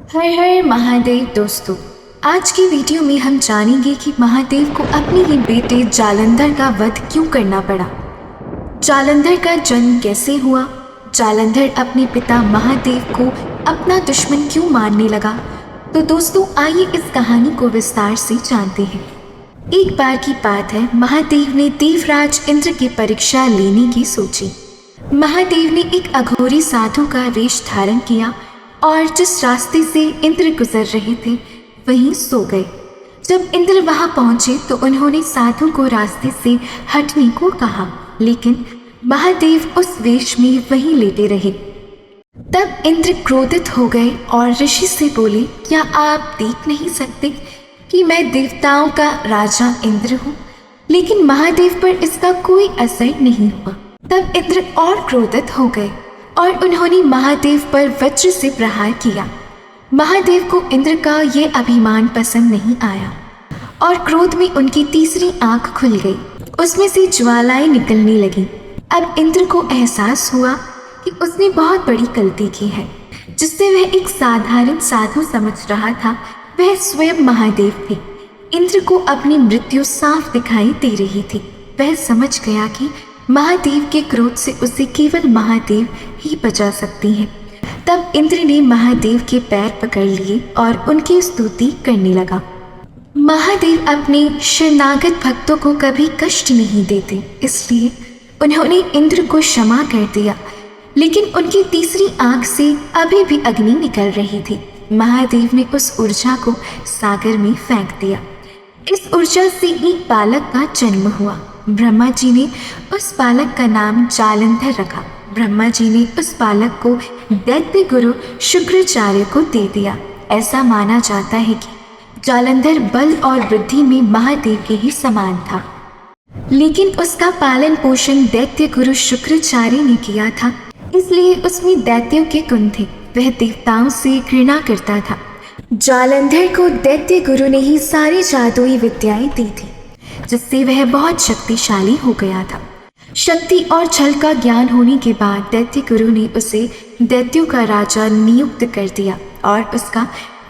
हर हर महादेव दोस्तों, आज की वीडियो में हम जानेंगे कि महादेव को अपने ही बेटे जालंधर का वध क्यों करना पड़ा। जालंधर का जन्म कैसे हुआ, जालंधर अपने पिता महादेव को अपना दुश्मन क्यों मानने लगा। तो दोस्तों आइए इस कहानी को विस्तार से जानते हैं। एक बार की बात है, महादेव ने देवराज इंद्र की परीक्षा लेने की सोची। महादेव ने एक अघोरी साधु का वेश धारण किया और जिस रास्ते से इंद्र गुजर रहे थे वहीं सो गए। जब इंद्र वहां पहुंचे तो उन्होंने साधु को रास्ते से हटने को कहा, लेकिन महादेव उस वेश में वहीं लेटे रहे। तब इंद्र क्रोधित हो गए और ऋषि से बोले, क्या आप देख नहीं सकते कि मैं देवताओं का राजा इंद्र हूँ? लेकिन महादेव पर इसका कोई असर नहीं हुआ। तब इंद्र और क्रोधित हो गए और उन्होंने महादेव पर वज्र से प्रहार किया। महादेव को इंद्र का यह अभिमान पसंद नहीं आया और क्रोध में उनकी तीसरी आंख खुल गई, उसमें से ज्वालाएं निकलने लगी। अब इंद्र को एहसास हुआ कि उसने बहुत बड़ी गलती की है। जिससे वह एक साधारण साधु समझ रहा था, वह स्वयं महादेव थे। इंद्र को अपनी मृत्यु साफ दिखाई दे रही थी। वह समझ गया कि महादेव के क्रोध से उसे केवल महादेव ही बचा सकती हैं। तब इंद्र ने महादेव के पैर पकड़ लिए और उनकी स्तुति करने लगा। महादेव अपने शरणागत भक्तों को कभी कष्ट नहीं देते, इसलिए उन्होंने इंद्र को क्षमा कर दिया। लेकिन उनकी तीसरी आंख से अभी भी अग्नि निकल रही थी। महादेव ने उस ऊर्जा को सागर में फेंक दिया। इस ऊर्जा से एक बालक का जन्म हुआ। ब्रह्मा जी ने उस बालक का नाम जालंधर रखा। ब्रह्मा जी ने उस बालक को दैत्य गुरु शुक्राचार्य को दे दिया। ऐसा माना जाता है कि जालंधर बल और वृद्धि में महादेव के ही समान था, लेकिन उसका पालन पोषण दैत्य गुरु शुक्राचार्य ने किया था, इसलिए उसमें दैत्यों के गुण थे। वह देवताओं से घृणा करता था। जालंधर को दैत्य गुरु ने ही सारी जादुई विद्याएं दी थी, जिससे वह बहुत शक्तिशाली हो गया था। शक्ति और छल का ज्ञान होने के बाद दैत्य गुरु ने उसे दैत्यों का राजा नियुक्त कर दिया और उसका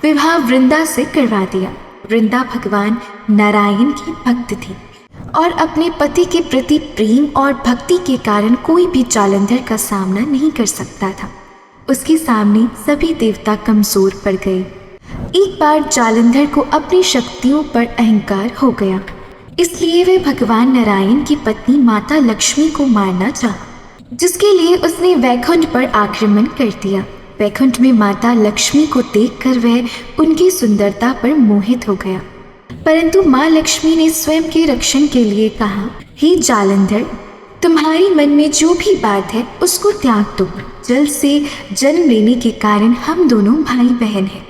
विवाह वृंदा से करवा दिया। वृंदा भगवान नारायण की भक्त थी और अपने पति के प्रति प्रेम और भक्ति के कारण कोई भी जालंधर का सामना नहीं कर सकता था। उसके सामने सभी देवता कमजोर पड़ गए। एक बार जालंधर को अपनी शक्तियों पर अहंकार हो गया, इसलिए वह भगवान नारायण की पत्नी माता लक्ष्मी को मारना चाहा, जिसके लिए उसने वैकुंठ पर आक्रमण कर दिया। वैकुंठ में माता लक्ष्मी को देखकर वह उनकी सुंदरता पर मोहित हो गया, परंतु माँ लक्ष्मी ने स्वयं के रक्षण के लिए कहा, हे जालंधर, तुम्हारी मन में जो भी बात है उसको त्याग दो। जल से जन्म लेने के कारण हम दोनों भाई बहन हैं,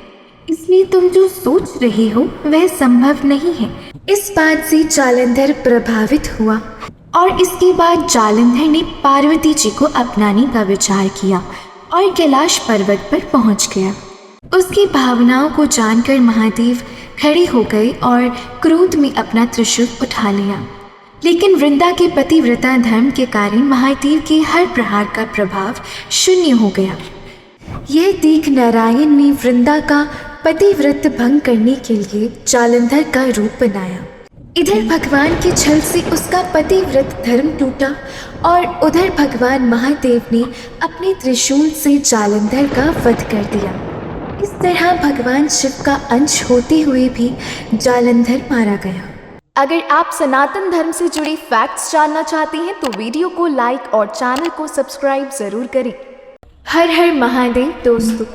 इसलिए तुम जो सोच रहे हो वह संभव नहीं है। इस बात से जालंधर प्रभावित हुआ और इसके बाद जालंधर ने पार्वती जी को अपनाने का विचार किया और कैलाश पर्वत पर पहुंच गया। उसकी भावनाओं को जानकर महादेव खड़े हो गए और क्रोध में अपना त्रिशूल उठा लिया। लेकिन वृंदा के पतिव्रता धर्म के कारण महादेव के हर प्रहार का प्रभाव शून्य हो गया। यह देख नारायण ने वृंदा का पतिव्रत भंग करने के लिए जालंधर का रूप बनाया। इधर भगवान के छल से उसका पतिव्रत धर्म टूटा और उधर भगवान महादेव ने अपने त्रिशूल से जालंधर का वध कर दिया। इस तरह भगवान शिव का अंश होते हुए भी जालंधर मारा गया। अगर आप सनातन धर्म से जुड़ी फैक्ट्स जानना चाहते हैं तो वीडियो को लाइक और चैनल को सब्सक्राइब जरूर करें। हर हर महादेव दोस्तों।